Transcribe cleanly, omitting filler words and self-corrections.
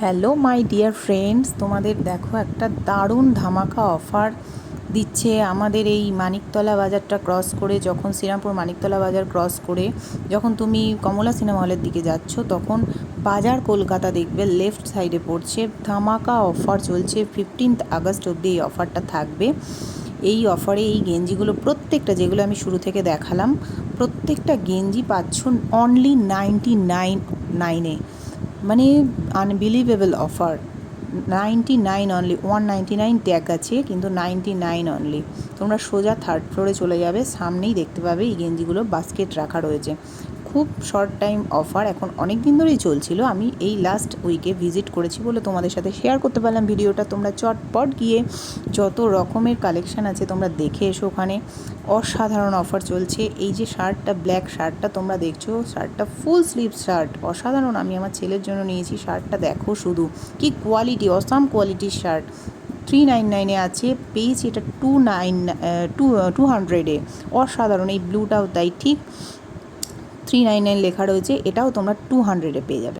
Hello my dear friends, তোমাদের দেখো একটা দারুণ ধামাকা অফার দিচ্ছে আমাদের এই মানিকতলা বাজারটা ক্রস করে। যখন শ্রীরামপুর মানিকতলা বাজার ক্রস করে যখন তুমি কমলা সিনেমা হলের দিকে যাচ্ছ, তখন বাজার কলকাতা দেখবে লেফট সাইডে পড়ছে। ধামাকা অফার চলছে, 15 আগস্ট অবধি এই অফারটা থাকবে। এই অফারে এই গেঞ্জিগুলো প্রত্যেকটা, যেগুলো আমি শুরু থেকে দেখালাম, প্রত্যেকটা গেঞ্জি পাচ্ছ অনলি 99 মানে আনবিলিভেবল অফার। 99 অনলি, 199 ট্যাগ আছে কিন্তু 99 অনলি। তোমরা সোজা থার্ড ফ্লোরে চলে যাবে, সামনেই দেখতে পাবে এই গেঞ্জিগুলো বাস্কেট রাখা রয়েছে। খুব শর্ট টাইম অফার, এখন অনেক দিন ধরেই চলছিল। আমি এই লাস্ট উইকে ভিজিট করেছি বলে তোমাদের সাথে শেয়ার করতে পারলাম ভিডিওটা। তোমরা চটপট গিয়ে যত রকমের কালেকশান আছে তোমরা দেখে এসো। ওখানে অসাধারণ অফার চলছে। এই যে শার্টটা, ব্ল্যাক শার্টটা তোমরা দেখছো, শার্টটা ফুল স্লিভ শার্ট, অসাধারণ। আমি আমার ছেলের জন্য নিয়েছি। শার্টটা দেখো শুধু কি কোয়ালিটি, অসাম কোয়ালিটির শার্ট। 399 আছে, পেয়েছি এটা 200 অসাধারণ। এই ব্লুটাও তাই, ঠিক 399 লেখা রয়েছে, এটাও তোমরা 200 পেয়ে যাবে।